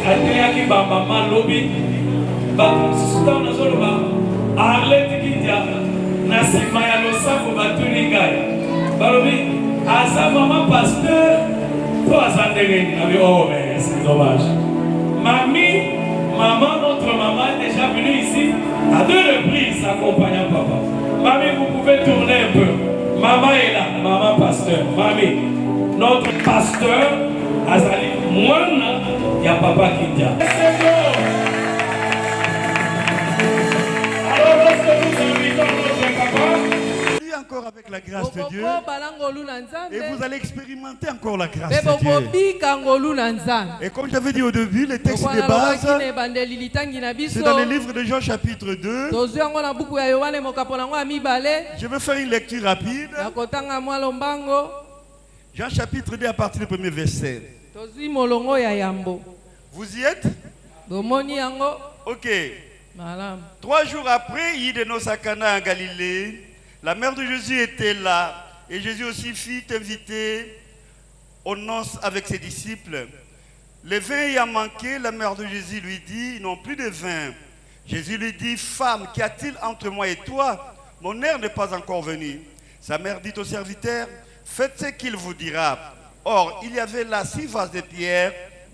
ateyaki bamama lobi basusuta nazoloba Arlette Kindia na nsima ya losambo batuni ngai balobi aza mama pasteur to aza ndenge nabi oh mais c'est dommage. Maman, notre maman est déjà venue ici à 2 reprises accompagnant papa. Mamie, vous pouvez tourner un peu. Maman est là, maman pasteur. Mamie, notre pasteur Azali Mouana, il y a papa Kindia. C'est bon. Alors, lorsque nous invitons notre papa, encore avec la grâce de Dieu, et vous allez expérimenter encore la grâce de Dieu. Et comme j'avais dit au début, les textes de base, c'est dans le livre de Jean chapitre 2. Je vais faire une lecture rapide. Jean chapitre 2 à partir du premier verset. Vous y êtes? Ok. 3 jours après, il est dans Cana en Galilée. La mère de Jésus était là et Jésus aussi fit inviter aux noces avec ses disciples. Le vin ayant manqué, la mère de Jésus lui dit, ils n'ont plus de vin. Jésus lui dit, femme, qu'y a-t-il entre moi et toi? Mon heure n'est pas encore venue. Sa mère dit au serviteur, faites ce qu'il vous dira. Or, il y avait là 6 vases de pierre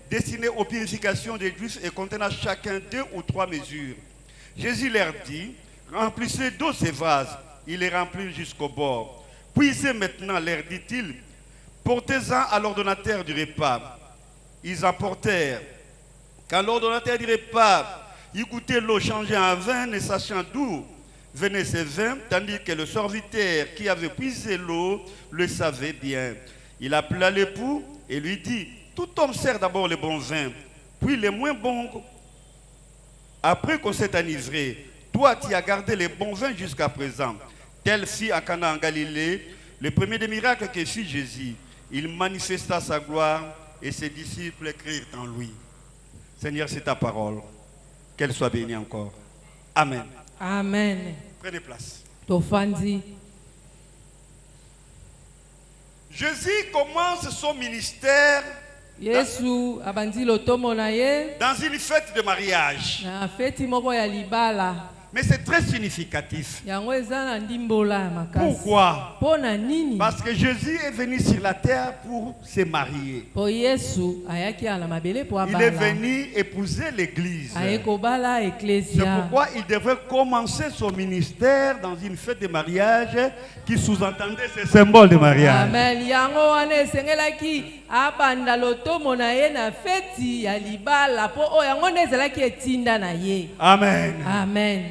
destinés aux purifications des Juifs et contenant chacun 2 ou 3 mesures. Jésus leur dit, remplissez d'eau ces vases. Il les remplit jusqu'au bord. Puisez maintenant, leur dit-il, portez-en à l'ordonnateur du repas. Ils apportèrent. Quand l'ordonnateur du repas y goûtait l'eau changée en vin, ne sachant d'où venait ce vin, tandis que le serviteur qui avait puisé l'eau le savait bien. Il appela l'époux et lui dit, tout homme sert d'abord le bon vin, puis le moins bon après qu'on s'est enivré. Toi, tu as gardé le bon vin jusqu'à présent. Tel fit à Cana en Galilée le premier des miracles que fit Jésus. Il manifesta sa gloire et ses disciples crurent en lui. Seigneur, c'est ta parole. Qu'elle soit bénie encore. Amen. Amen. Prenez place. Tofandi. Jésus commence son ministère Yesu abandi lotomo na ye dans une fête de mariage. na feti moko ya libala. Mais c'est très significatif. Yango eza na ndimbola makasi. Pourquoi? Pona nini? Parce que Jésus est venu sur la terre pour se marier. Po Yesu ayaki ala mabele po abala. Il est venu épouser l'église. Ayeko bala C'est ecclesia. pourquoi il devrait commencer son ministère dans une fête de mariage qui sous-entendait ce symbole de mariage. Amen. Yango wana esengelaki abanda lotomo na ye na feti ya libala po o yango nezalaki etinda na ye. Amen. Amen.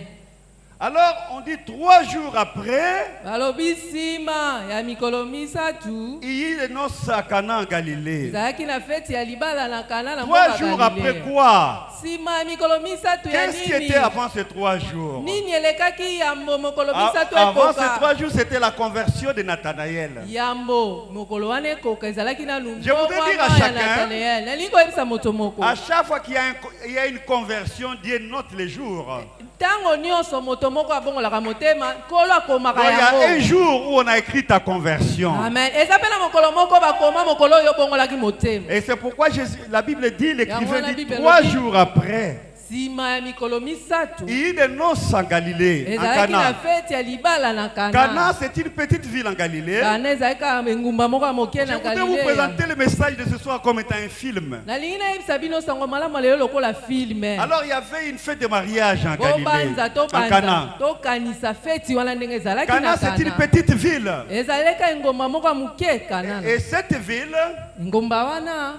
Alors on dit 3 jours après, Balobi sima ya mikolo misatu. il est noces à Cana en Galilée. Zaki na feti ya libala na Kana na 3 jours après quoi? Sima ya mikolo misatu ya Qu'est-ce qui nini? était avant ces 3 jours? Nini elekaki yambo mokolo misatu Avant ces ekoka. 3 jours, c'était la conversion de Nathanaël. Yambo mokolo wana ekoka ezalaki na lumbo. Je voudrais dire à chacun, Nalingo ebisa moto moko. à chaque fois qu'il y a une conversion, Dieu note les jours. Tango nyonso moto moko abongolaka motema kolo akomaka Il y a un yango. jour où on a écrit ta conversion. Amen. Eza pe na mokolo moko bakoma mokolo oyo obongolaki motema. Et c'est pourquoi la Bible dit, l'écrivain la dit Bible 3 dit, jours après, Sima ya mikolo misatu. il y a des noces en Galilée, en Ezalaki na Cana. feti ya libala na Kana. Cana, c'est une petite ville en Galilée. Kana ezalaki ngumba moko ya moke Je na voudrais vous Galilée. présenter le message de ce soir comme étant un film. Nalingi nayebisa bino sango malamu lelo lokola filme. Alors il y avait une fête de mariage en Galilée, Bobanza en tobanza Cana. tokanisa feti wana ndenge ezalaki Cana, na c'est une Kana. petite ville. Ezaleka ngomba moko ya moke Kana. Et cette ville, Ngomba wana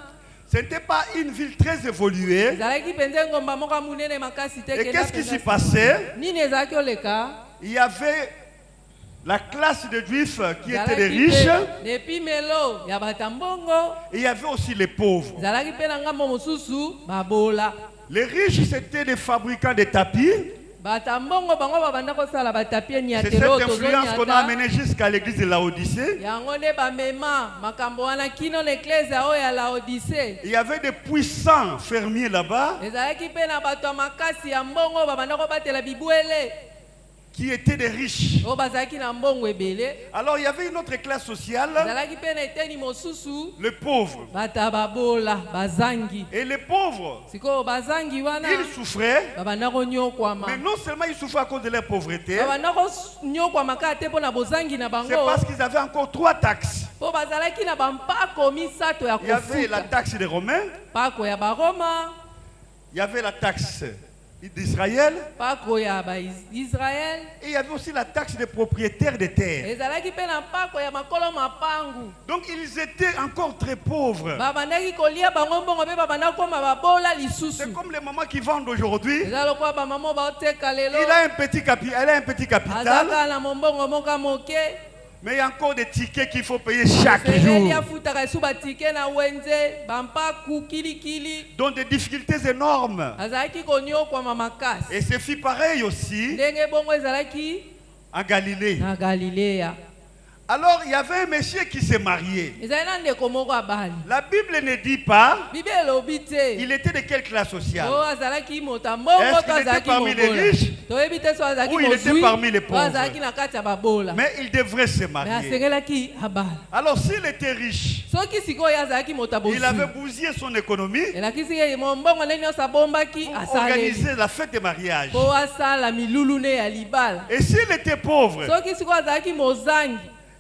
ce n'était pas une ville très évoluée. ezalaki penza ngomba moko ya munene makasi te. Et qu'est-ce qui s'y passait? Nini ezalaki oleka? Il y avait la classe de juifs qui étaient des riches. Depuis melo ya batambongo. Et il y avait aussi les pauvres. Ezalaki pe na ngambo mosusu babola. Les riches, c'était des fabricants de tapis. Batambongo bango babanda kosala batapie C'est niatelo cette influence qu'on a amenée jusqu'à l'église de Laodicée. yango nde bamema makambo wana kino l'église oyo ya Laodicée. Il y avait des puissants fermiers là-bas Ezalaki pe na bato ya makasi ya mbongo babanda kobatela bibwele qui étaient des riches. oyo bazalaki na mbongo ebele. Alors il y avait une autre classe sociale, ezalaki mpe na eteni mosusu les pauvres. bato ya babola bazangi. Et les pauvres, sikoyo bazangi wana ils souffraient, babanda konyokwama. mais non seulement ils souffraient à cause de leur pauvreté, babanda konyokwama kaka te mpo na bozangi na bango. c'est parce qu'ils avaient encore 3 taxes. mpo bazalaki na bampako misato ya Il y avait la kofuta. taxe des Romains, mpako ya baroma, il y avait la taxe d'Israël, mpako ya baisraele. et il y avait aussi la taxe des propriétaires des terres. ezalaki mpe na mpako ya makolo mapangu. Donc ils étaient encore très pauvres. babandaki kolia bango mbongo mpe babanda koma babola lisusu. C'est comme les mamans qui vendent aujourd'hui. eza lokola bamama baoteka lelo. Elle a un petit capital, azaka na mombongo moka moke. mais il y a encore des tickets qu'il faut payer chaque Sengeli jour. afutaka esu batike na wenze bampaku kilikili. Donc des difficultés énormes. azalaki konyokwama makasi. Et c'est fait pareil aussi ndenge bongo ezalaki en Galilée. na Galilea. Alors il y avait un monsieur qui s'est marié. ezali na ndeko moko abali. La Bible ne dit pas bible elobi te. il était de quelle classe sociale. oyo azalaki moto mbongo Est-ce to qu'il était azalaki parmi les mobola. riches toyebi te so azalaki ou il était mozwi parmi les to pauvres? azalaki na kati ya babola. Mais il devrait se me marier. asengelaki abala. Alors s'il était riche, soki sikoyo azalaki moto il avait abozwi bousillé son économie elakisi ye mbongo ndenge nyonso abombaki pour asaleli organiser la fête de mariage. mpo asala milulu ne ya libala. Et s'il était pauvre, soki sikoyo azalaki mozangi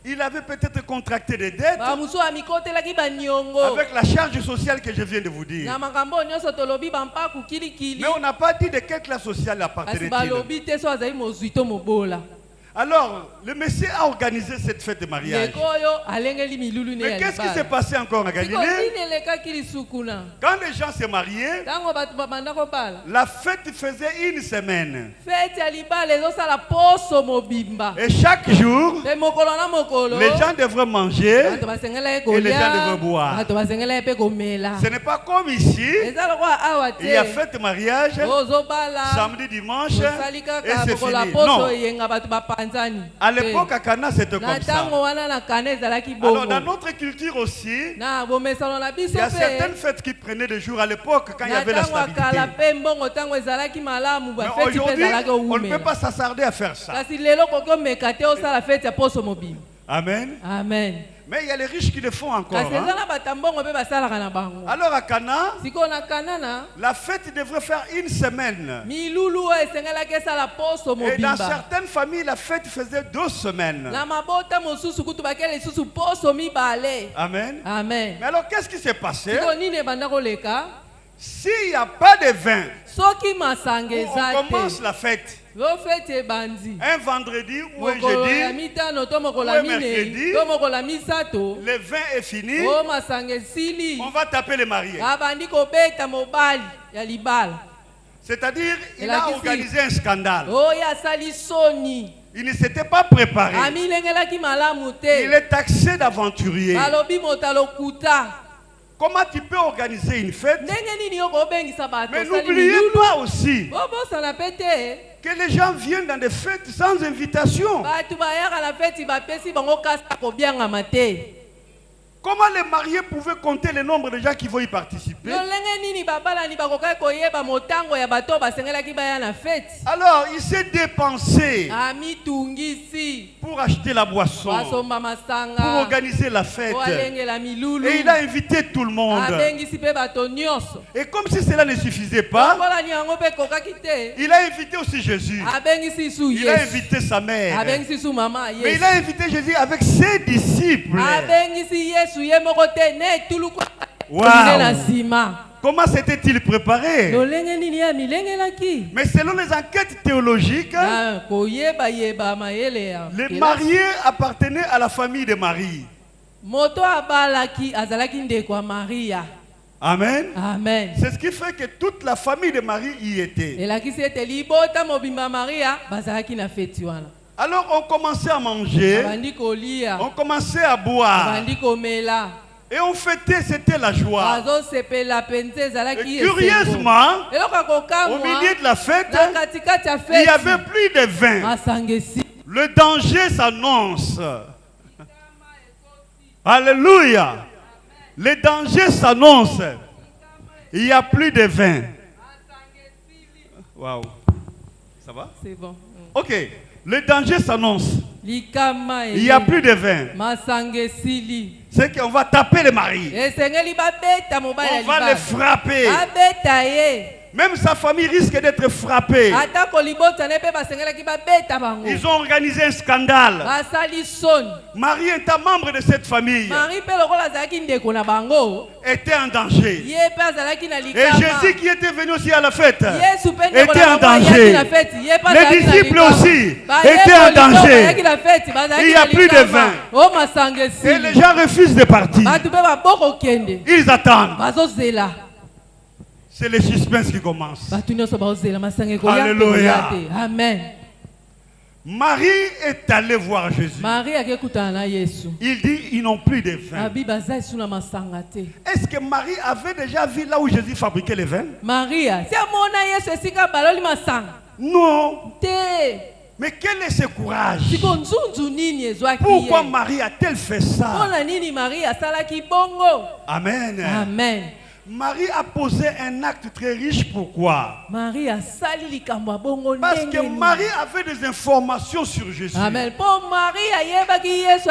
il avait peut-être contracté des dettes bamosusu amikotelaki baniongo avec la charge sociale que je viens de vous dire. na makambo oyo nyonso tolobi bampaku kilikili. Mais on n'a pas dit de quelle classe sociale kasi appartenait-il. balobi te so azali mozwi to mobola. Alors, le Messie a organisé cette fête de mariage. ndeko oyo alengeli milulu ne Mais ya qu'est-ce qui s'est libala. passé encore en siko Galilée? nini elekaki lisukuna. Quand les gens se mariaient, ntango bato babanda kobala la fête faisait une semaine. fete ya libala ezosala poso mobimba. Et chaque jour, mpe mokolo na mokolo les gens devraient manger. bato basengela ye Et les gens kolia devaient boire. bato basengela ye mpe komela. Ce n'est pas comme ici. eza lokola awa Il y a te fête de mariage, ozobala samedi, dimanche, osali et kaka c'est mokolo ya fini. poso Non. eyenga bato bapanzani. À l'époque, à Cana, c'était na comme ça. ntango wana na kana ezalaki Alors, dans bongo. notre culture aussi, na bomesano na biso il y a certaines mpe fêtes qui prenaient des jours à l'époque quand il y na avait la ntango akala stabilité. mpe mbongo ntango ezalaki malamu Mais bafeti mpe aujourd'hui, ezalaki on ne peut owumela. pas s'attarder à faire ça. kasi lelo koki omeka te osala feti ya poso mobimba. Amen. amen. Mais il y a les riches qui le font encore. kasi eza hein. na bato ya mbongo mpe basalaka na bango. Alors à Cana, sikoyo na kanana la fête devrait faire une semaine. milulu oyo esengelaki esala poso Et dans mobimba. certaines familles, la fête faisait 2 semaines. na mabota mosusu kutu bakele lisusu poso mibale. Amen. amen. Mais alors, qu'est-ce qui s'est passé? sikoyo nini ebanda koleka. S'il n'y a pas de vin, soki masanga on eza commence te la fête yo feti ebandi un vendredi ou un mokolo ya jeudi, mitano to mokolo ou ya un mercredi. minei to mokolo ya misato le vin est fini, o masanga esili on va taper les mariés. abandi kobeta mobali ya libala. C'est-à-dire, il Et a la kisi- organisé un scandale. oyo asali soni Il ne s'était pas préparé. amilengelaki malamu Il te est taxé d'aventurier. balobi moto alokuta. Comment tu peux organiser une fête? ndenge nini yo kobengisa bato Mais osali n'oubliez milulu pas aussi bobosana mpe te que les gens viennent dans des fêtes sans invitation. bato bayaka na feti bapesi bango kasa kobiangama te. Comment les mariés pouvaient compter le nombre de gens qui vont y participer? lolenge nini babalani bakokaki koyeba motango ya bato oyo basengelaki baya na feti. Alors, il s'est dépensé amitungisi pour acheter la boisson, basomba pour masanga organiser la fête. po alengela milulu Et il a invité tout le monde. abengisi mpe bato nyonso. Et comme si cela ne suffisait pas, okolani yango mpe ekokaki te il a invité aussi Jésus. abengisi su Il a yesu invité sa mère. abengisi su mama ya Mais il yesu a invité Jésus avec ses disciples. abengisi yesu ye moko te ne etuluku Wow. na nsima. Comment s'était-il préparé? lolenge nini ye amilengelaki Mais selon les enquêtes théologiques, na koyeba mayele ya les kelasi. mariés appartenaient à la famille de Marie. moto abalaki azalaki ndeko ya maria. Amen. amen. C'est ce qui fait que toute la famille de Marie y était. elakisi ete libota mobimba ya maria bazalaki na feti wana. Alors on commençait à manger, abandi kolia on commençait à boire. abandi komela Et on fêtait, c'était la joie. bazosepela mpenza ezalaki Et curieusement, eloko ya au kokamwa milieu de la fête, na katikati ya il n'y avait feti plus de vin. masanga esi. Le danger s'annonce. Alléluia. Le danger s'annonce. Il n'y a plus de vin. Waouh. Ça va? C'est bon. Ok. Le danger s'annonce. likama Il n'y a plus de vin. masange sili C'est qu'on va taper les maris. esengeli babeta mobali On va les frapper. abeta ye Même sa famille risque d'être frappée. atako libota ne pe basengelaki babeta bango Ils ont organisé un scandale. basali soni Marie est un membre de cette famille. Marie mpe lokola azalaki ndeko na bango Était en danger. ye mpe azalaki na Et likama Jésus qui était venu aussi à la fête yesu mpe ndeko était na en bango ayaki danger. na feti ye mpe Les azalaki na disciples likama. aussi Bayekoli étaient en to danger. bayaki na feti bazalaki Il y na a plus de likama. vin. o masange Et sili les gens refusent de partir. bato mpe babokokende Ils attendent. bazozela C'est le suspense qui commence. bato nyonso bazozela masango ekoya mpe Alléluia. koya te amen Marie est allée voir Jésus. marie akekutana na yesu Il dit, ils n'ont plus de vin. abi baza esu na masanga te Est-ce que Marie avait déjà vu là où Jésus fabriquait les vins? maria si amona yesu esika baloli masanga Non. te Mais quel est ce courage? siko nzunzu nini ezwaki Pourquoi ye Marie a-t-elle fait ça? mpona nini maria asalaki bongo Amen. amen Marie a posé un acte très riche. Pourquoi? marie asali likambo ya bongo Parce que ndenge nini. Marie avait des informations sur Jésus. amen mpo marie ayebaki yesu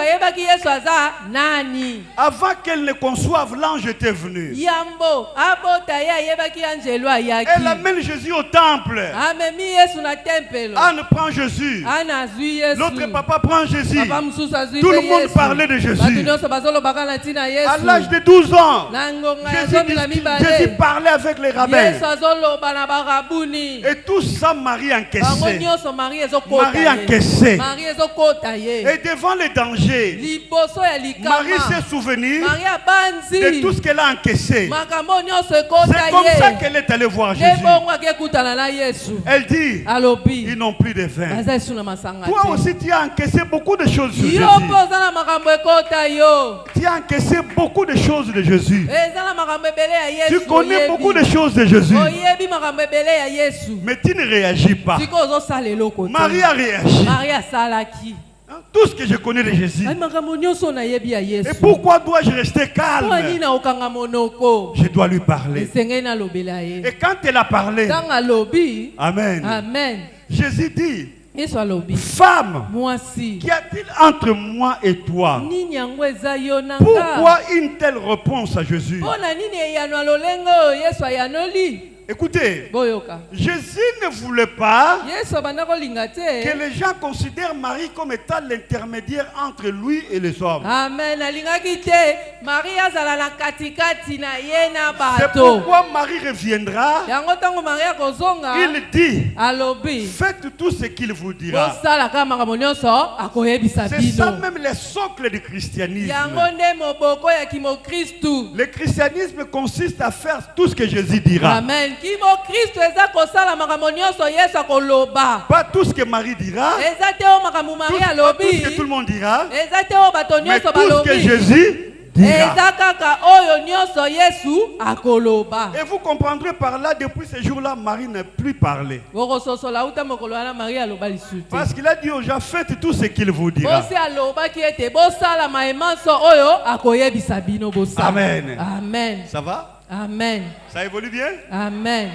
aza nani Avant qu'elle ne conçoive, l'ange était venu. yambo abota ye ayebaki anjelo ayaki Elle amène Jésus au temple. amemi yesu na tempelo Anne prend Jésus. ana azwi yesu L'autre papa prend Jésus. papa mosusu azwi Tout le mpe monde Yesu. parlait de Jésus. bato nyonso bazolobaka na ntina yesu À l'âge de 12 ans, na ngonga ya Jésus, zomi na Jésus mibale parlait avec les rabbins. yesu azoloba na barabuni Et tout ça, Marie bango encaissait. nyonso marie ezokota Marie ye encaissait. marie ezokota ye Et devant les dangers, liboso ya likama Marie s'est souvenue marie de tout abanzi ce qu'elle a encaissé. makambo nyonso ekota C'est comme ça ye qu'elle est allée voir nde Jésus. bongo akekutana na yesu Elle dit, alobi ils n'ont plus de vin. baza esu na masanga Toi te aussi, tu as encaissé beaucoup de choses sur yo Jésus. mpe oza na makambo ekota yo Tu as encaissé beaucoup de choses de Jésus. eza na makambo ebele ya yesu Tu connais oyebi. beaucoup de choses de Jésus. oyebi makambo ebele ya yesu Mais tu ne réagis pas. siko ozosala eloko te Marie a réagi. marie asalaki Hein, tout ce que je connais de Jésus. ai makambo nyonso nayebi ya Et yesu pourquoi dois-je rester mpo nini calme? naokanga monoko Je dois lui parler. esengeli nalobela ye Et quand elle a parlé, ntango alobi Amen, amen Jésus dit, yesu alobi femme, mwasi qu'y a-t-il entre moi et toi? nini yango eza yo na Pourquoi nga une telle réponse à Jésus? mpo na nini eyano ya lolenge oyo yesu ayanoli Écoutez, boyoka Jésus ne voulait pas yesu abanda kolinga que te les gens considèrent Marie comme étant l'intermédiaire entre lui et les hommes. amen alingaki te marie azala na katikati na ye na C'est bato pourquoi Marie reviendra. yango ntango marie akozonga Il dit, alobi faites tout ce qu'il vous dira. bosala kaka makambo nyonso akoyebisa C'est ça bino même les socles du christianisme. yango nde moboko ya kimokristu Le christianisme consiste à faire tout ce que Jésus dira. amen kimokristu eza kosala makambo nyonso yesu akoloba Pas tout ce que Marie dira, eza te oyo makambo marie pas tout alobi ce que tout le monde dira, eza te oyo bato mais nyonso tout ce que balobi Jésus dira. eza kaka oyo nyonso yesu akoloba Et vous comprendrez par là, depuis ce jour-là, Marie n'a plus parlé. bokososola uta mokolo wana marie aloba lisusu te Parce qu'il a dit aux gens, faites tout ce qu'il vous dira. bosi alobaki ete bosala maemanso oyo akoyebisa bino bosala Amen. amen Ça va? amen Ça évolue bien? amen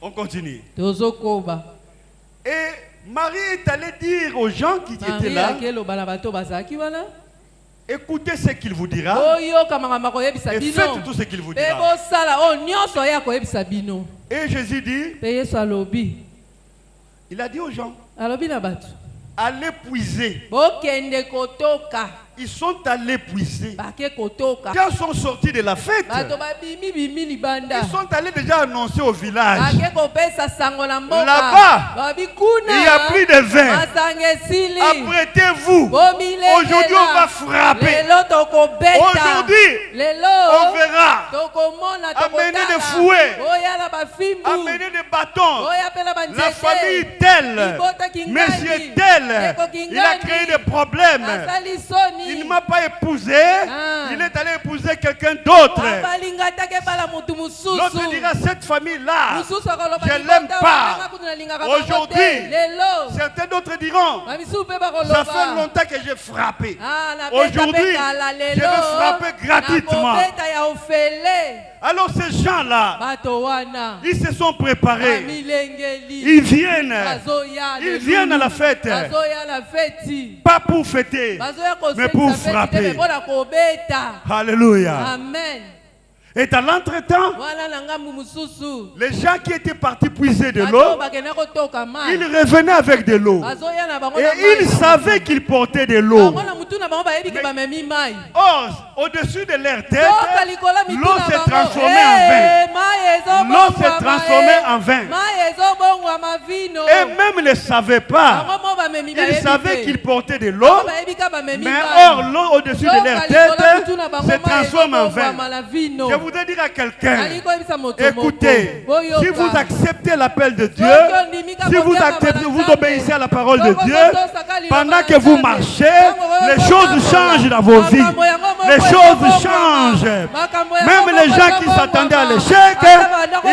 On continue. tozokoba Et Marie est allée dire aux gens qui étaient marie là, akeloba na bato bazalaki wana écoutez ce qu'il vous dira boyoka makambo akoyebisa et bino faites tout ce qu'il vous mpe dira. bosala oyo nyonso ye akoyebisa bino Et Jésus dit, mpe yesu alobi il a dit aux gens, alobi na bato allez puiser. bokende kotoka Ils sont allés puiser. bake kotoka Quand ils sont sortis de la fête, bato babimi bimi libanda ils sont allés déjà annoncer au village. bake kopesa sango na mboka Là-bas, babi kuna il n'y a plus de vin. masanga esili Apprêtez-vous. bomilelela Aujourd'hui, on va frapper. lelo tokobeta Aujourd'hui, lelo on verra. tokomona Amenez tokotala des fouets. oya na bafimbu Amenez des bâtons. oya mpe na La famille banzete telle, libota kingani monsieur tel, eko il a créé des problèmes. asali soni Il ne m'a pas épousé. Ah. Il est allé épouser quelqu'un d'autre. abalinga take bala motu L'autre mosusu dira, cette famille-là, mosusu akoloba je libota l'aime pas. wana kutu nalingaka bango te. Aujourd'hui, lelo certains d'autres diront, bamisusu mpe ça fait bakoloba longtemps que j'ai frappé. Ah, nabeta Aujourd'hui, mpe kala je lelo vais frapper gratuitement. nakobeta ya ofele Alors ces gens-là, ils se sont préparés. Ils viennent à la fête. Pas pour fêter, mais pour frapper. Alléluia. Amen. Et dans l'entretemps, les gens qui étaient partis puiser de l'eau, ils revenaient avec de l'eau. Et ils savaient qu'ils portaient de l'eau. Or, au-dessus de leur tête, l'eau s'est transformée en vin. L'eau s'est transformée en vin. Et même ils ne savaient pas. Ils savaient qu'ils portaient de l'eau. Mais or, l'eau au-dessus de leur tête se transforme en vin. Je voudrais dire à quelqu'un, écoutez, si vous acceptez l'appel de Dieu, si vous acceptez, vous obéissez à la parole de Dieu, pendant que vous marchez, les choses changent dans vos vies. Les choses changent. Même les gens qui s'attendaient à l'échec,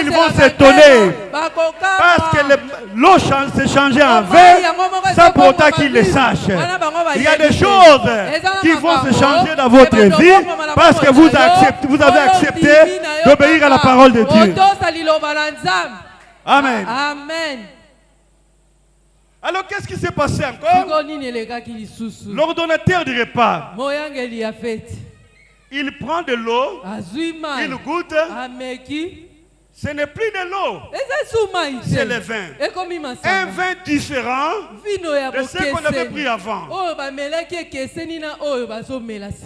ils vont s'étonner. Parce que l'eau s'est changée en vin, sans pour autant qu'ils le sachent. Il y a des choses qui vont se changer dans votre vie parce que vous avez accepté d'obéir à la parole de Dieu. Amen. Amen. Alors qu'est-ce qui s'est passé encore? L'ordonnateur du repas, il prend de l'eau, il goûte. Ce n'est plus de l'eau, c'est le vin. Un vin différent de ce qu'on avait pris avant.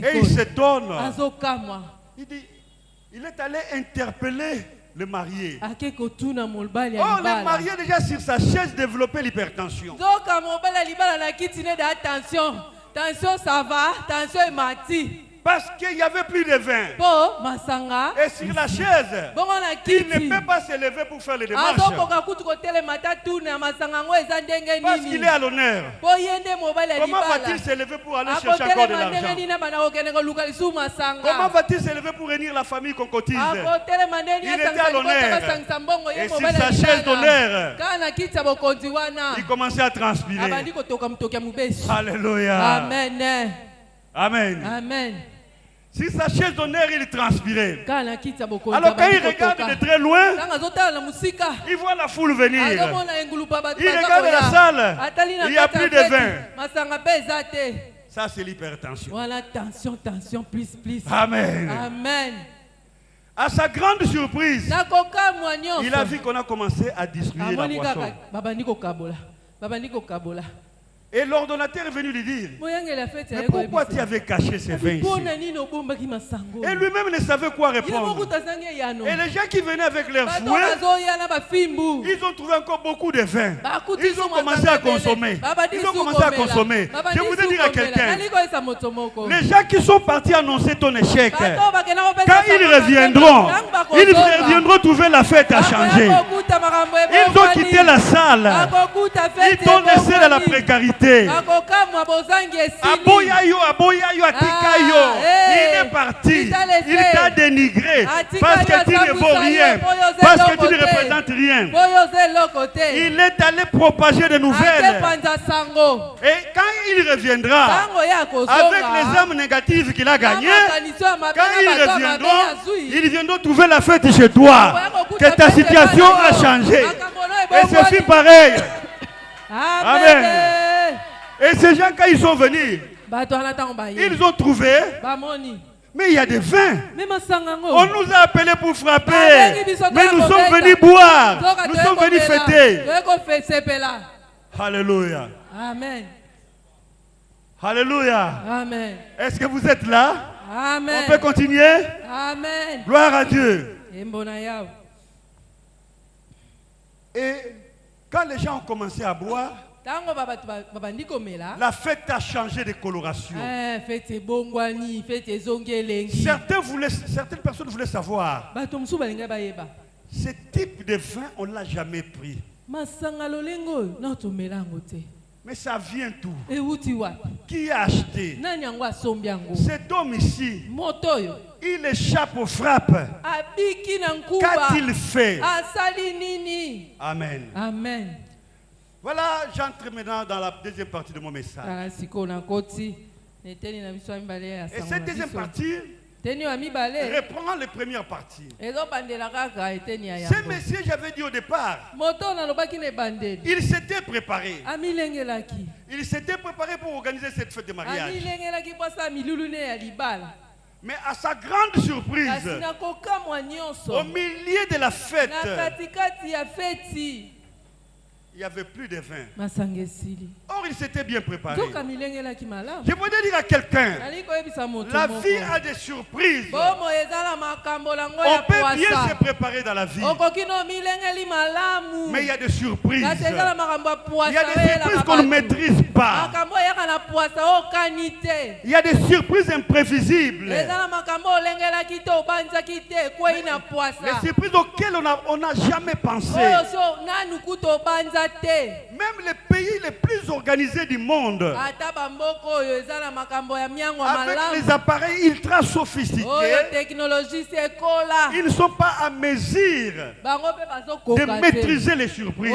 Et il s'étonne. Il est allé interpeller le marié. Or, le marié déjà sur sa chaise développait l'hypertension. Parce qu'il n'y avait plus de vin. Et sur la chaise, il ne peut pas se lever pour faire les démarches. Parce qu'il est à l'honneur. Comment va-t-il se lever pour aller chercher encore de l'argent? Comment va-t-il se lever pour réunir la famille qu'on cotise? Il était à l'honneur. Et sur sa chaise d'honneur, il commençait à transpirer. Alléluia. Amen. Amen. Amen. Si sa chaise d'honneur, il transpirait. Alors quand il regarde de très loin, il voit la foule venir. Il regarde la salle, il n'y a plus de vin. Ça, c'est l'hypertension. Voilà, tension, plus. Amen. Amen. À sa grande surprise, il a vu qu'on a commencé à distribuer la boisson. Et l'ordonnateur est venu lui dire, mais pourquoi tu avais caché ces vins ici? Et lui-même ne savait quoi répondre. Et les gens qui venaient avec leurs fouets, ils ont trouvé encore beaucoup de vin. Ils ont commencé à consommer. Je voudrais dire à quelqu'un, les gens qui sont partis annoncer ton échec, quand ils reviendront trouver la fête à changer. Ils ont quitté la salle. Ils t'ont laissé dans la précarité. Aboyayo, Atikayo. Il est parti. Il t'a dénigré. Parce que tu ne vaux rien. Parce que tu ne représentes rien. Il est allé propager des nouvelles. Et quand il reviendra, avec les âmes négatives qu'il a gagnées, quand ils viendront trouver la fête chez toi. Que ta situation a changé. Et c'est aussi pareil. Amen. Et ces gens, quand ils sont venus, ils ont trouvé, mais il y a des vins. On nous a appelés pour frapper. Mais nous sommes venus boire. Nous sommes venus fêter. Alléluia. Amen. Alléluia. Amen. Est-ce que vous êtes là? Amen. On peut continuer? Amen. Gloire à Dieu. Et quand les gens ont commencé à boire, la fête a changé de coloration. Certaines personnes voulaient savoir, ce type de vin, on ne l'a jamais pris. Mais ça vient d'où? Qui a acheté? Cet homme ici, il échappe aux frappes. Qu'a-t-il fait? Amen. Amen. Voilà, j'entre maintenant dans la deuxième partie de mon message. Et cette deuxième partie, Reprends les premières parties. Ce Ces messieurs, j'avais dit au départ, ils s'étaient préparés. Ils s'étaient préparés pour organiser cette fête de mariage. Mais à sa grande surprise, au milieu de la fête, il n'y avait plus de vin. Or, il s'était bien préparé. Je voudrais dire à quelqu'un, la vie a des surprises. On peut bien se préparer dans la vie. Mais il y a des surprises. Il y a des surprises qu'on ne maîtrise pas. Il y a des surprises imprévisibles. Les surprises auxquelles on n'a jamais pensé. Même les pays les plus organisés du monde, avec les appareils ultra sophistiqués, ils ne sont pas à mesure de maîtriser les surprises.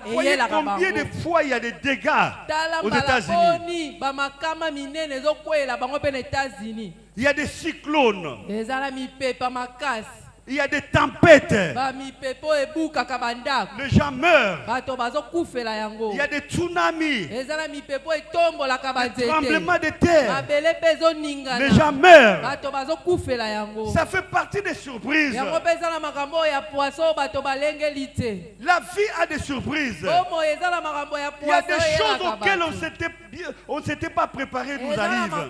Voyez combien de fois il y a des dégâts aux États-Unis. Il y a des cyclones. Il y a des tempêtes. Les gens meurent. Il y a des tsunamis. Des tremblements de terre. Les gens meurent. Ça fait partie des surprises. La vie a des surprises. Il y a des choses auxquelles on ne s'était pas préparé nous arrivent.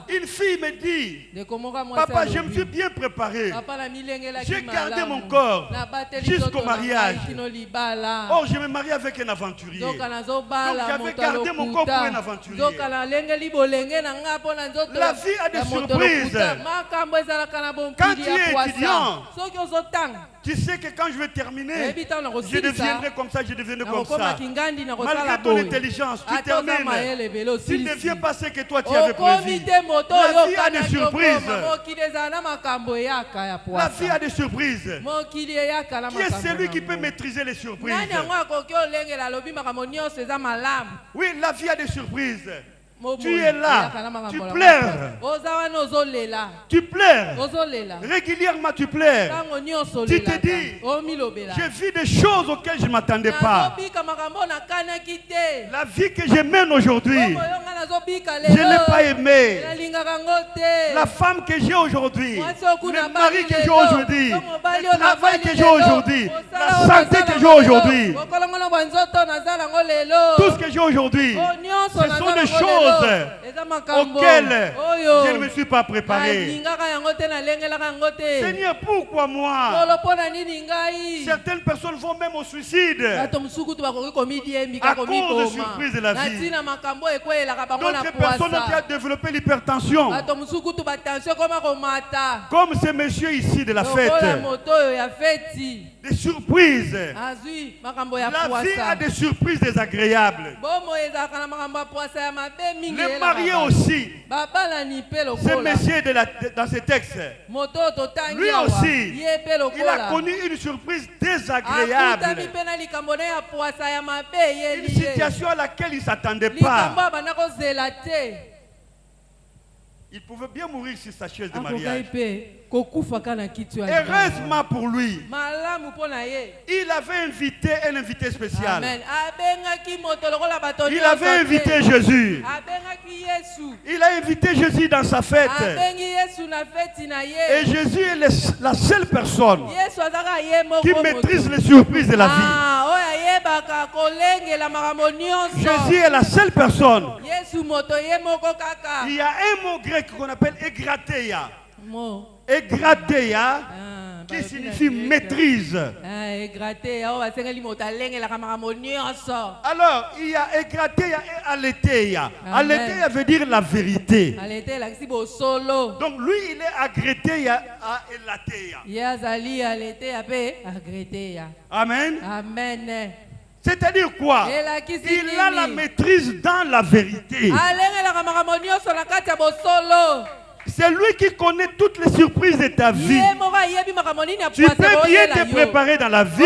Une fille me dit, papa, je me suis bien préparé. J'ai gardé mon corps jusqu'au mariage. Oh, je me marie avec un aventurier. Donc j'avais gardé mon corps pour un aventurier. La vie a des surprises. Quand tu es étudiant, tu sais que quand je vais terminer, je deviendrai comme ça, je deviendrai comme ça. Malgré ton intelligence, tu termines. Tu ne deviens pas ce que toi tu avais prévu. La vie a des surprises. La vie a des surprises. Qui est celui qui peut maîtriser les surprises? Oui, la vie a des surprises. Tu es là, tu pleures. Tu pleures. Régulièrement tu pleures. Tu te dis, je vis des choses auxquelles je ne m'attendais pas. La vie que je mène aujourd'hui, je ne l'ai pas aimée. La femme que j'ai aujourd'hui, le mari que j'ai aujourd'hui, le travail que j'ai aujourd'hui, la santé que j'ai aujourd'hui, tout ce que j'ai aujourd'hui, ce sont des choses auxquelles je ne me suis pas préparé. Seigneur, pourquoi moi? Certaines personnes vont même au suicide à cause de surprises de la vie. D'autres personnes ont développé l'hypertension, comme ce monsieur ici de la fête. Des surprises. La vie a des surprises désagréables. Les mariés aussi. Ce monsieur dans ce texte, lui aussi, il a connu une surprise désagréable. Une situation à laquelle il ne s'attendait pas. Il pouvait bien mourir sur sa chaise de mariage. Heureusement pour lui, il avait invité un invité spécial. Il avait invité Jésus. Il a invité Jésus dans sa fête. Et Jésus est la seule personne qui maîtrise les surprises de la vie. Jésus est la seule personne. Il y a un mot grec qu'on appelle égrateia. Égrateia, qui signifie maîtrise. Alors, il y a égrateia et aletheia. Aletheia veut dire la vérité. Donc, lui, il est agreteia à elatheia. Amen. Amen. C'est-à-dire quoi? Il a la maîtrise dans la vérité. C'est lui qui connaît toutes les surprises de ta vie. Tu peux bien te préparer dans la vie.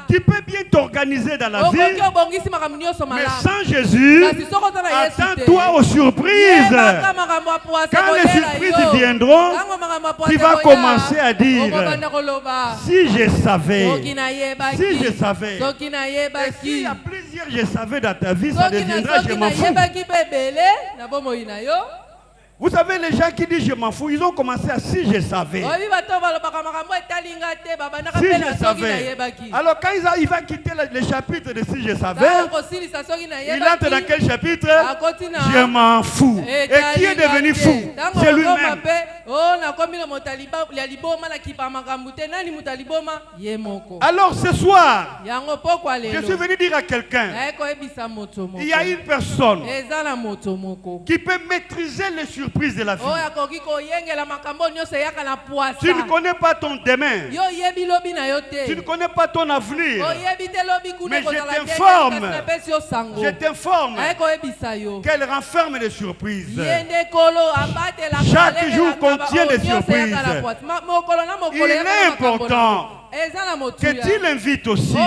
Tu peux bien t'organiser dans la vie. Mais sans Jésus, attends-toi aux surprises. Quand les surprises viendront, tu vas commencer à dire, si je savais, si je savais. Et s'il y a plusieurs je savais dans ta vie, ça deviendra je m'en fous. Vous savez, les gens qui disent je m'en fous, ils ont commencé à si je savais. Si je savais. Alors quand il va quitter le chapitre de si je savais, il entre dans quel chapitre? Je m'en fous. Et qui est devenu fou? C'est lui-même. Alors ce soir, je suis venu dire à quelqu'un, il y a une personne qui peut maîtriser les surprises de la vie. Tu ne connais pas ton demain. Tu ne connais pas ton avenir. Mais je t'informe qu'elle renferme des surprises. Chaque jour contient des surprises. Il est important que tu l'invites aussi.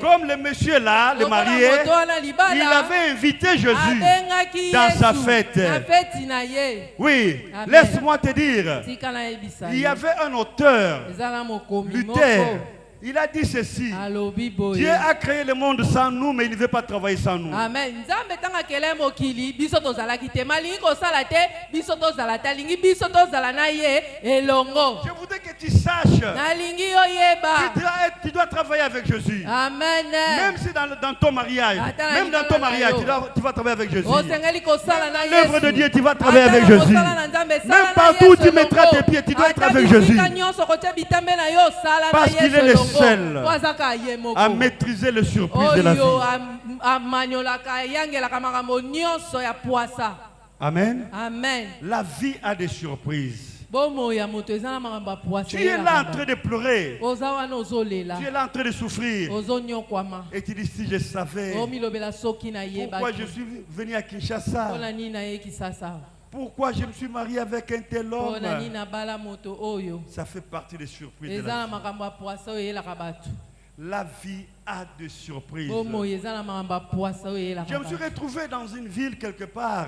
Comme le monsieur là, le marié, il avait invité Jésus dans sa fête. Oui, laisse-moi te dire, il y avait un auteur, Luther. Il a dit ceci: Dieu a créé le monde sans nous, mais il ne veut pas travailler sans nous. Amen. Je voudrais que tu saches, tu dois travailler avec Jésus. Amen. Même si dans ton mariage, même dans ton mariage, tu vas travailler avec Jésus. L'œuvre de Dieu, tu vas travailler avec Jésus. Même partout où tu mettras tes pieds, tu dois être avec Jésus. Parce qu'il est le seul à maîtriser les surprises de la vie. Amen. Amen. La vie a des surprises. Tu es là en train de pleurer. Tu es là en train de souffrir. Et tu dis, si je savais pourquoi je suis venu à Kinshasa, pourquoi je me suis marié avec un tel homme, ça fait partie des surprises de la vie. La vie a des surprises. Je me suis retrouvé dans une ville quelque part.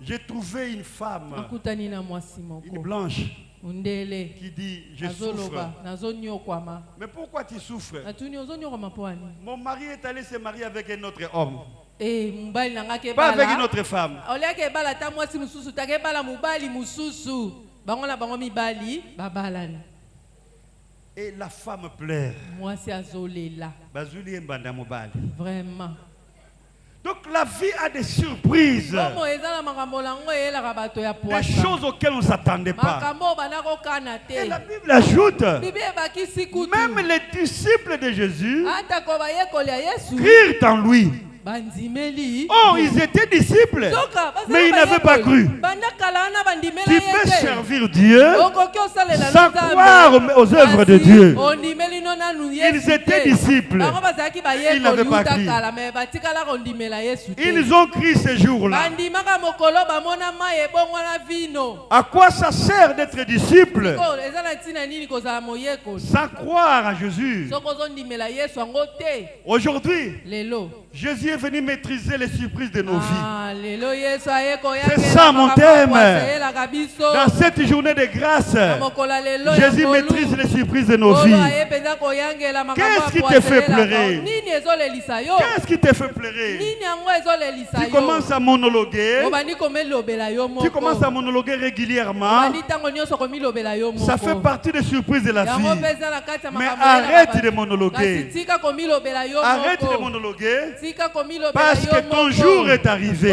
J'ai trouvé une femme, une blanche, qui dit, je souffre. Mais pourquoi tu souffres? Mon mari est allé se marier avec un autre homme. Pas avec une autre femme. Et la femme pleure. Vraiment. Donc la vie a des surprises. Des choses auxquelles on ne s'attendait pas. Et la Bible ajoute, même les disciples de Jésus crurent en lui. Oh, ils étaient disciples, mais ils n'avaient pas cru. Tu peux servir Dieu sans croire aux œuvres de Dieu. Ils étaient disciples, ils n'avaient pas cru. Ils ont cru ce jour-là. À quoi ça sert d'être disciple sans croire à Jésus? Aujourd'hui, Jésus est venu maîtriser les surprises de nos vies. C'est ça mon thème. Dans cette journée de grâce, Jésus maîtrise les surprises de nos vies. Qu'est-ce qui te fait pleurer? Qu'est-ce qui te fait pleurer? Tu commences à monologuer. Tu commences à monologuer régulièrement. Ça fait partie des surprises de la vie. Mais arrête de monologuer. Arrête de monologuer. Parce que ton jour est arrivé.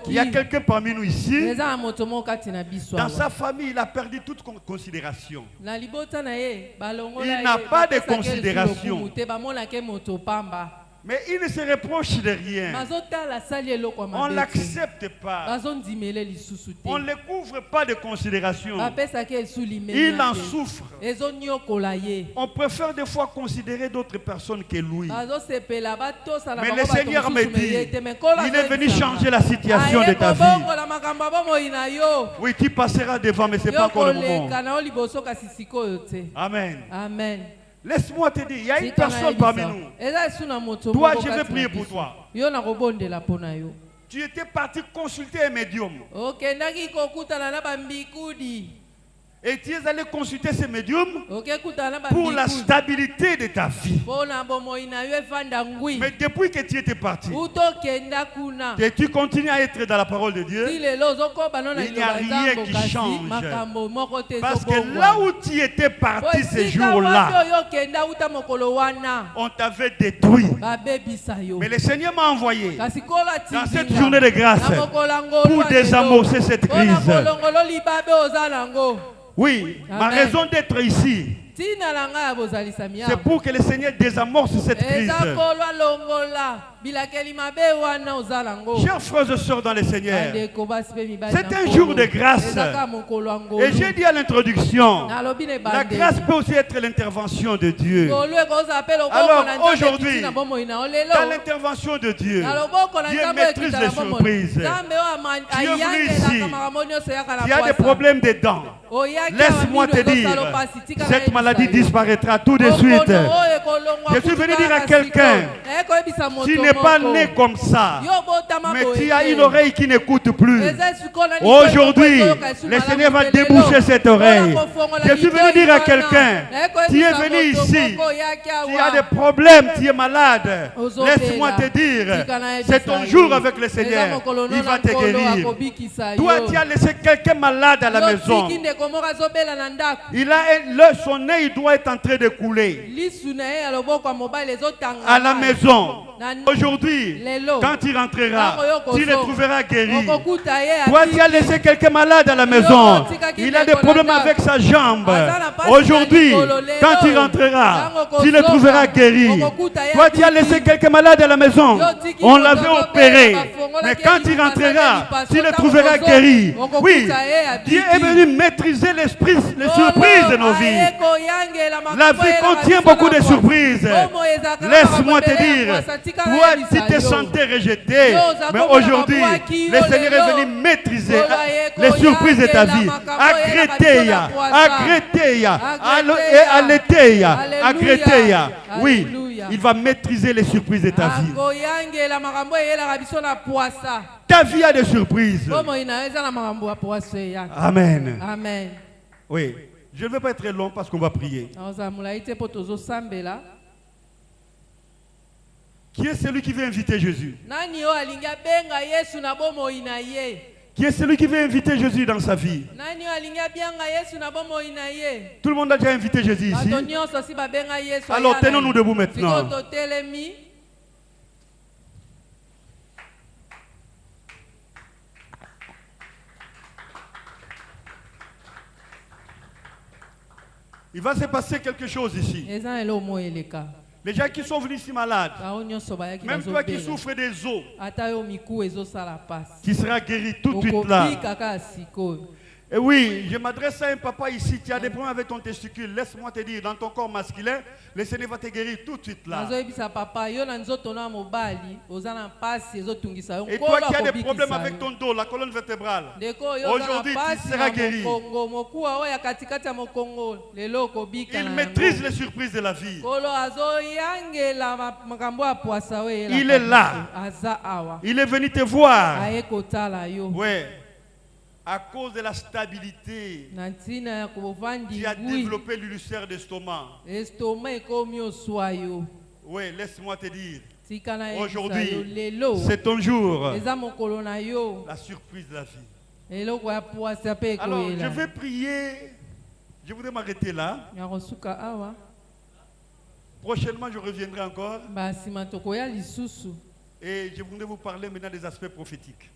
Il y a quelqu'un parmi nous ici. Dans sa famille, il a perdu toute considération. Il n'a pas de considération. Mais il ne se reproche de rien. On ne l'accepte pas. On ne le couvre pas de considération. Il en souffre. On préfère des fois considérer d'autres personnes que lui. Mais le Seigneur me dit, il est venu changer la situation de ta vie. Oui, tu passeras devant, mais ce n'est pas encore le moment. Amen. Amen. Laisse-moi te dire, il y a une personne parmi nous. Toi, je vais prier pour toi. Tu étais parti consulter un médium. Et tu es allé consulter ce médium pour la stabilité de ta vie. Mais depuis que tu étais parti, et tu continues à être dans la parole de Dieu, il n'y a rien qui change. Parce que là où tu étais parti ce jour-là, on t'avait détruit. Mais le Seigneur m'a envoyé dans cette journée de grâce pour désamorcer cette crise. Oui, ma raison d'être ici, c'est pour que le Seigneur désamorce cette crise. Chers frères et sœurs dans le Seigneur, c'est un jour de grâce. Et j'ai dit à l'introduction, la grâce peut aussi être l'intervention de Dieu. Alors aujourd'hui, dans l'intervention de Dieu, Dieu maîtrise les surprises. Tu es venu ici, tu as des problèmes de dents. Laisse-moi te dire, cette maladie disparaîtra tout de suite. Je suis venu dire à quelqu'un, tu n'es pas né comme ça, mais tu as une oreille qui n'écoute plus. Aujourd'hui, le Seigneur va déboucher cette oreille. Je suis venu dire à quelqu'un, tu es venu ici, tu as des problèmes, tu es malade. Laisse-moi te dire, c'est ton jour avec le Seigneur, il va te guérir. Toi, tu as laissé quelqu'un malade à la maison. Son œil doit être en train de couler à la maison. Aujourd'hui, quand il rentrera, tu le trouveras guéri. Toi, tu as laissé quelqu'un malade à la maison. Il a des problèmes avec sa jambe. Aujourd'hui, quand il rentrera, tu le trouveras guéri. Toi, tu as laissé quelqu'un malade à la maison. On l'avait opéré. Mais quand il rentrera, tu le trouveras guéri. Oui, Dieu est venu maîtriser les surprises de nos vies. La vie contient beaucoup de surprises. Laisse-moi te dire, toi, tu te sentais rejeté, mais aujourd'hui, le Seigneur est venu maîtriser les surprises de ta vie. Agréteya. Oui, il va maîtriser les surprises de ta vie. Ta vie a des surprises. Amen. Amen. Oui, je ne vais pas être long parce qu'on va prier. Qui est celui qui veut inviter Jésus? Qui est celui qui veut inviter Jésus dans sa vie? Tout le monde a déjà invité Jésus ici. Alors tenons-nous debout maintenant. Il va se passer quelque chose ici. Les gens qui sont venus ici malades, même toi qui souffres des os, qui sera guéri tout de suite là. Et oui, je m'adresse à un papa ici, tu as des problèmes avec ton testicule. Laisse-moi te dire, dans ton corps masculin, le Seigneur va te guérir tout de suite là. Et toi qui as des problèmes avec ton dos, la colonne vertébrale, aujourd'hui tu seras guéri. Il maîtrise les surprises de la vie. Il est là. Il est venu te voir. Ouais. À cause de la stabilité, tu as développé l'ulcère d'estomac. Oui, laisse-moi te dire. Aujourd'hui, c'est ton jour. La surprise de la vie. Alors, je vais prier. Je voudrais m'arrêter là. Prochainement, je reviendrai encore. Et je voudrais vous parler maintenant des aspects prophétiques.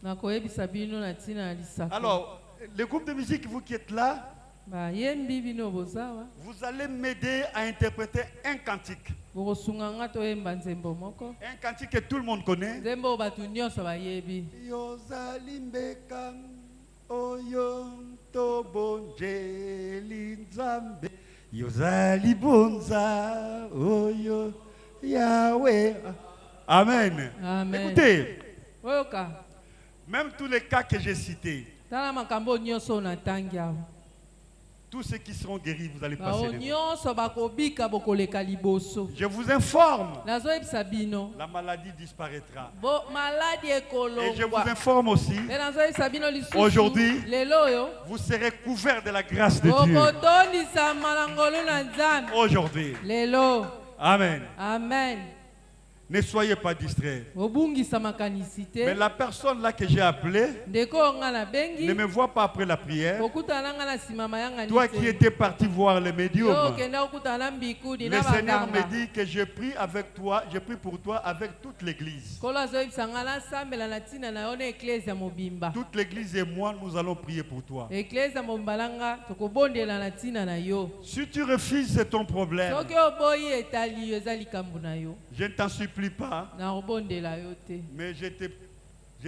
Alors, le groupe de musique, vous qui êtes là, Vous allez m'aider à interpréter un cantique. Un cantique que tout le monde connaît. Yozalimbeka oyo tobonjeli nzambe. Yozali bonza oyo Yahweh. Amen. Amen. Écoutez, même tous les cas que j'ai cités, tous ceux qui seront guéris, vous allez passer les mots. Je vous informe, la maladie disparaîtra. Et je vous informe aussi, aujourd'hui, vous serez couverts de la grâce de Dieu. Aujourd'hui. Amen. Amen. Ne soyez pas distraits. Mais la personne là que j'ai appelée ne me voit pas après la prière. Toi qui étais parti voir le médium, le Seigneur me dit que je prie avec toi, je prie pour toi avec toute l'église. Toute l'église et moi, nous allons prier pour toi. Si tu refuses, c'est ton problème. Je ne t'en supplie pas, mais je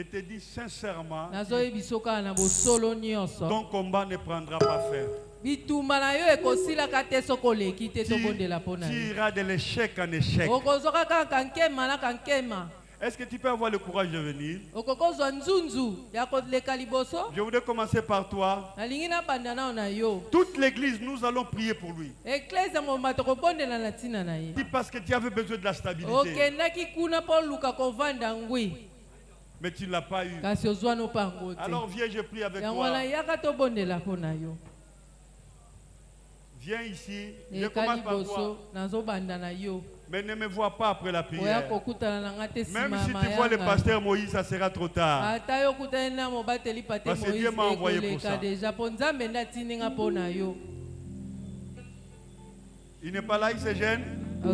te dis sincèrement, ton combat ne prendra pas fin. Tu iras de l'échec en échec. Est-ce que tu peux avoir le courage de venir? Je voudrais commencer par toi. Toute l'église, nous allons prier pour lui. Parce que tu avais besoin de la stabilité. Mais tu ne l'as pas eu. Alors viens, je prie avec toi. Viens ici. Je commence par toi. Mais ne me vois pas après la prière. Même si tu vois le pasteur Moïse, ça sera trop tard. Parce que Dieu m'a envoyé pour ça. Il n'est pas là, il se gêne. Mais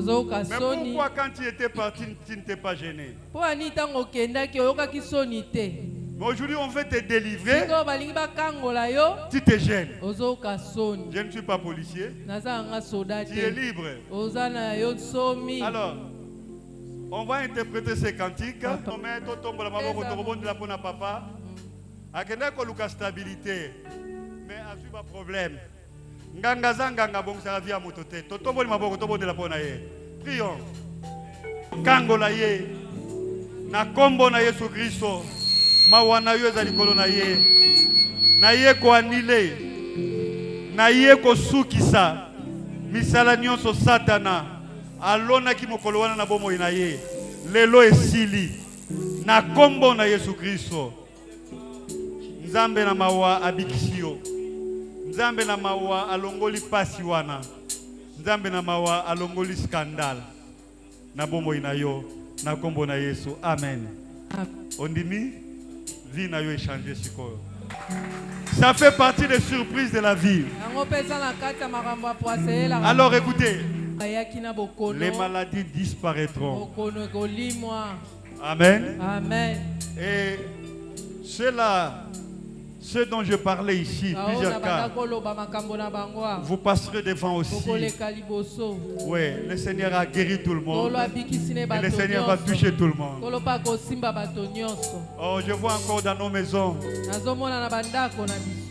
pourquoi quand tu étais parti, tu ne t'es pas gêné? Mais aujourd'hui, on veut te délivrer. Tu te gênes. Je ne suis pas policier. Tu es libre. Alors, on va interpréter ces cantiques. On met tout tombe la maboko de la pona papa. Akenda ko luka stabilité. Mais a su pas problème. Nganga zanga bon ça via motote. Totombo maboko tobo de la pona ye. Prions. Kangola ye. Na kombo na Yesu Kristo. Mawana yo za likolo na ye. Na ye ko anile. Na ye ko sukisa. Misala nyonso satana. Alona ki mokolo wana na bomo ina ye. Lelo esili. Na kombo na Yesu Kristo. Nzambe na mawa abikisio. Nzambe na mawa alongoli pasi wana. Nzambe na mawa alongoli skandal. Na bomo ina yo. Na kombo na Yesu. Amen. Ondimi, vie na yo échangé sikoyo. Ça fait partie des surprises de la vie. Alors écoutez, les maladies disparaîtront. Amen. Amen. Et ce dont je parlais ici, plusieurs cas, vous passerez devant aussi. Oui, le Seigneur a guéri tout le monde. Et le Seigneur va toucher tout le monde. Oh, je vois encore dans nos maisons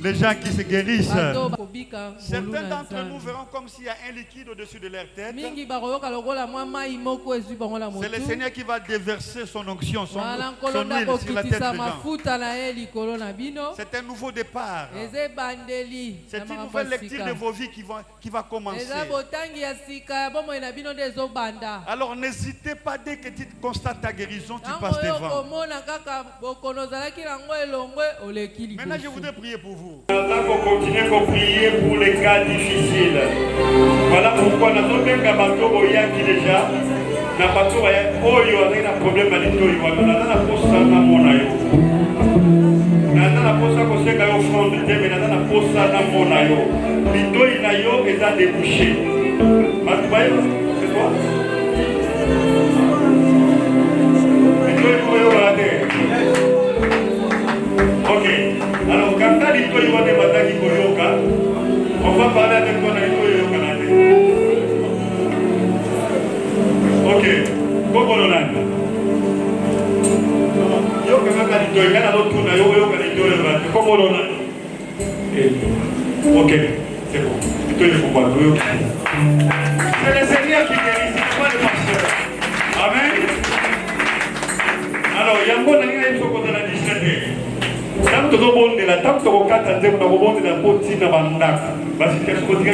les gens qui se guérissent. Certains d'entre nous verront comme s'il y a un liquide au-dessus de leur tête. C'est le Seigneur qui va déverser son onction, son huile sur la tête des gens. C'est un nouveau départ. C'est une nouvelle lecture de vos vies qui va commencer. Alors n'hésitez pas, dès que tu constates ta guérison, tu passes devant. Maintenant, je voudrais prier pour vous. Nous continuer à prier pour les cas difficiles. Voilà pourquoi nous avons déjà na bato ya oyo avec un problème à l'itoyo wana na posa na mona yo na posa ko senga yo fond de mais na posa na mona yo l'itoyo na yo est à déboucher matbaye c'est quoi l'itoyo yo raté. Ok, alors quand l'itoyo wana bataki koyoka On va parler avec toi. Ok. Comment on a? Ok, c'est bon. C'est le Seigneur qui guérit, c'est pas le pasteur. Amen. Alors, il y a un bon ami qui est dans la 17. Tant que nous avons de la table, nous avons 4 ans, nous avons de la poutine à Mandak. Parce que nous avons dit que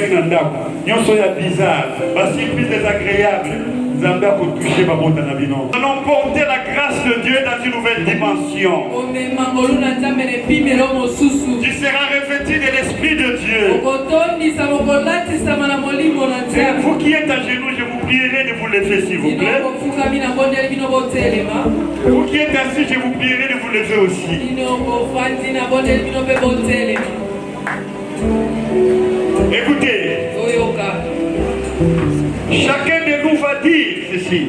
nous sommes bizarres, parce que c'est plus désagréable. Nous allons porter la grâce de Dieu dans une nouvelle dimension. Tu seras revêtu de l'Esprit de Dieu. Et vous qui êtes à genoux, je vous prierai de vous lever s'il vous plaît. Vous qui êtes assis, je vous prierai de vous lever aussi. Écoutez. Chacun de nous va dire ceci.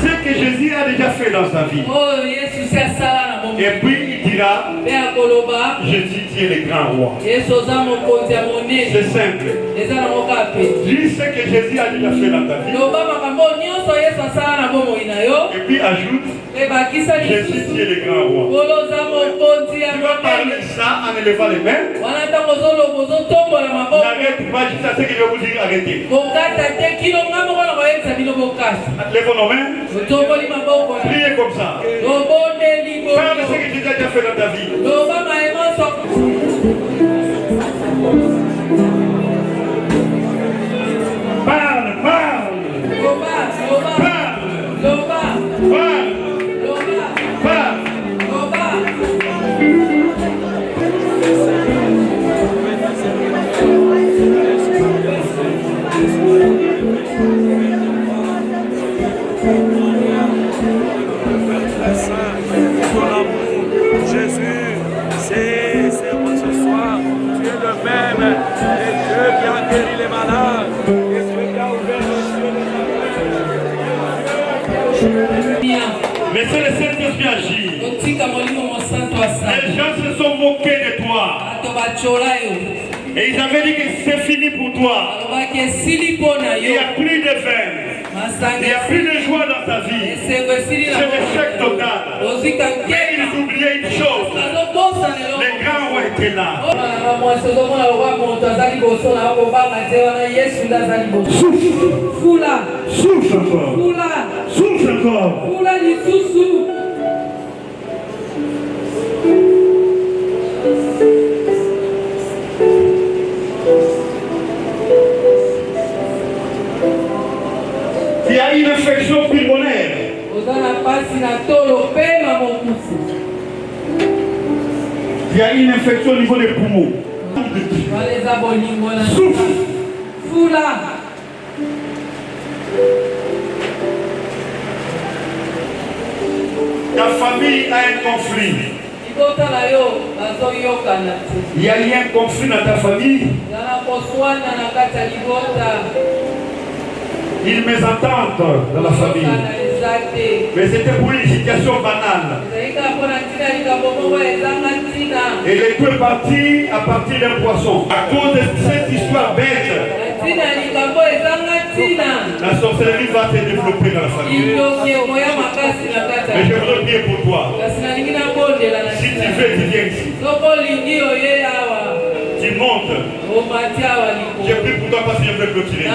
Ce que Jésus a déjà fait dans sa vie. Et puis il dira, Jésus, tu es le grand roi. C'est simple. Dis ce que Jésus a déjà fait dans ta vie. Et puis ajoute, Jésus, tu es le grand roi. Tu vas parler ça en élevant les mains. N'arrête pas juste à ce que je vais vous dire, arrêtez. Lève nos mains. Priez comme ça. Parle ce que Jésus a déjà fait dans ta vie. Parle, parle. Jésus, c'est moi ce soir. Tu es le même. Et Dieu qui a guéri les malades. Et Dieu qui a ouvert les yeux des aveugles. Laissez le Saint-Esprit agir. Les gens se sont moqués de toi. Et ils avaient dit que c'est fini pour toi. Il n'y a plus de vin. Il n'y a plus de joie dans ta vie. C'est l'échec total. Mais ils oubliaient une chose. Les grands rois étaient là. Souffle encore. Souffle encore. Il y a une infection pulmonaire. Il y a une infection au niveau des poumons. Souffle. Ta famille a un conflit. Il y a eu un conflit dans ta famille. Ils m'entendent dans la famille. Mais c'était pour une situation banale. Et les deux est parti à partir d'un poisson. À cause de cette histoire bête, la sorcellerie va se développer dans la famille. Mais je voudrais prier pour toi. Si tu veux, tu viens ici. Tu montes. J'ai pris pour toi parce que je veux clôturer.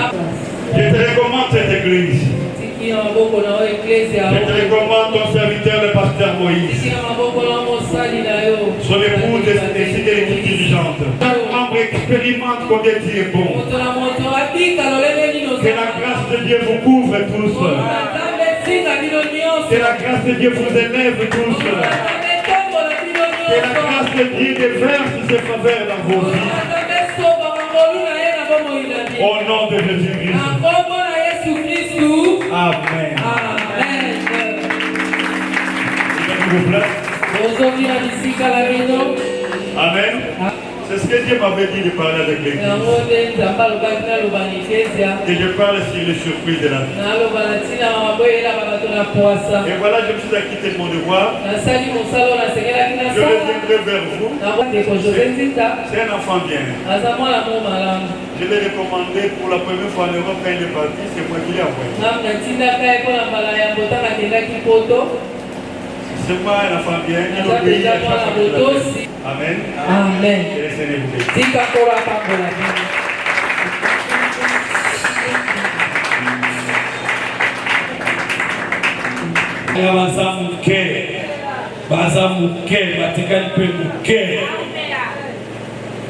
Je te recommande cette église. Je te recommande ton serviteur, le pasteur Moïse. Son épouse ainsi que l'équipe dirigeante. Chaque membre expérimente combien tu es bon. Que la grâce de Dieu vous couvre tous. Que la grâce de Dieu vous élève tous. Que la grâce de Dieu déverse ses faveurs dans vos vies. Au nom de Jésus-Christ. Amen. S'il vous plaît. Amen. C'est ce que Dieu m'avait dit de parler avec l'église. Et je parle sur les surprises de la vie. Et voilà, je me suis acquitté de mon devoir. Je reviendrai vers vous. C'est un enfant bien. Je l'ai recommandé pour la première fois en Europe quand il est parti. C'est moi qui l'ai envoyé. C'est moi un enfant bien. Il obéit à chaque fois. Amen. Amen. Que le Seigneur vous bénisse. baza muke batikali mpe muke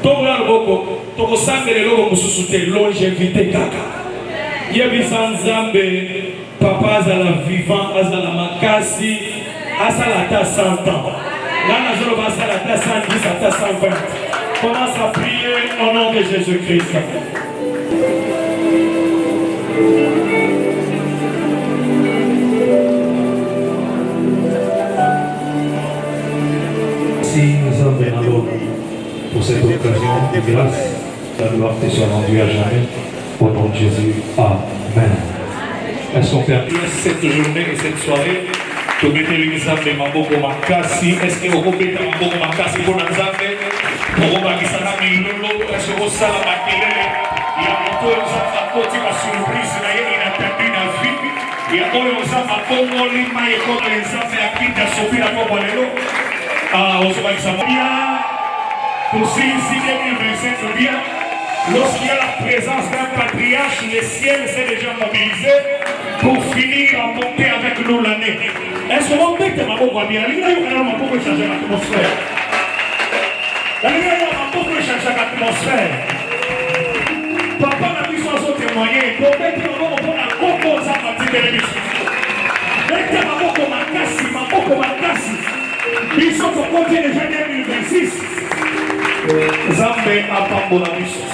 tokola loboko tokosambela eloko mosusu te longévité kaka yebisa nzambe papa azala vivant azala makasi asala ata 100 ans là nazoloba asala ata 110 ata 120. Commence à prier au nom de Jésus-Christ. Nous avons pour cette occasion de grâce, la gloire te soit rendue à jamais. Au nom de Jésus, Amen. Est-ce qu'on fait cette journée et cette soirée? Tu mettez l'examen de Maboko Makasi. Est-ce que vous mettez Maboko Makasi pour l'examen? Pour Bakisana Milolo, est-ce que vous savez la matinée? Il y a beaucoup de gens qui ont une surprise, inattendue dans la vie. Il y a beaucoup de gens qui ont une examen à qui de Sophie la Cobolelo. Pour ces 2025 bien, lorsqu'il y a la présence d'un patriarche, le ciel s'est déjà mobilisé pour finir à monter avec nous l'année. Est-ce que vous mettez ma boue à bien? Il y a un peu de changer l'atmosphère. Il y a un peu de changer l'atmosphère. Papa n'a vu son témoigner. Pour mettre ma boue pour la composer à partir de l'émission. Mettez ma boue comme un cassis, ma boue comme un cassis. Ils sont au côté de janvier 2026. Zambé a pas bon la mission.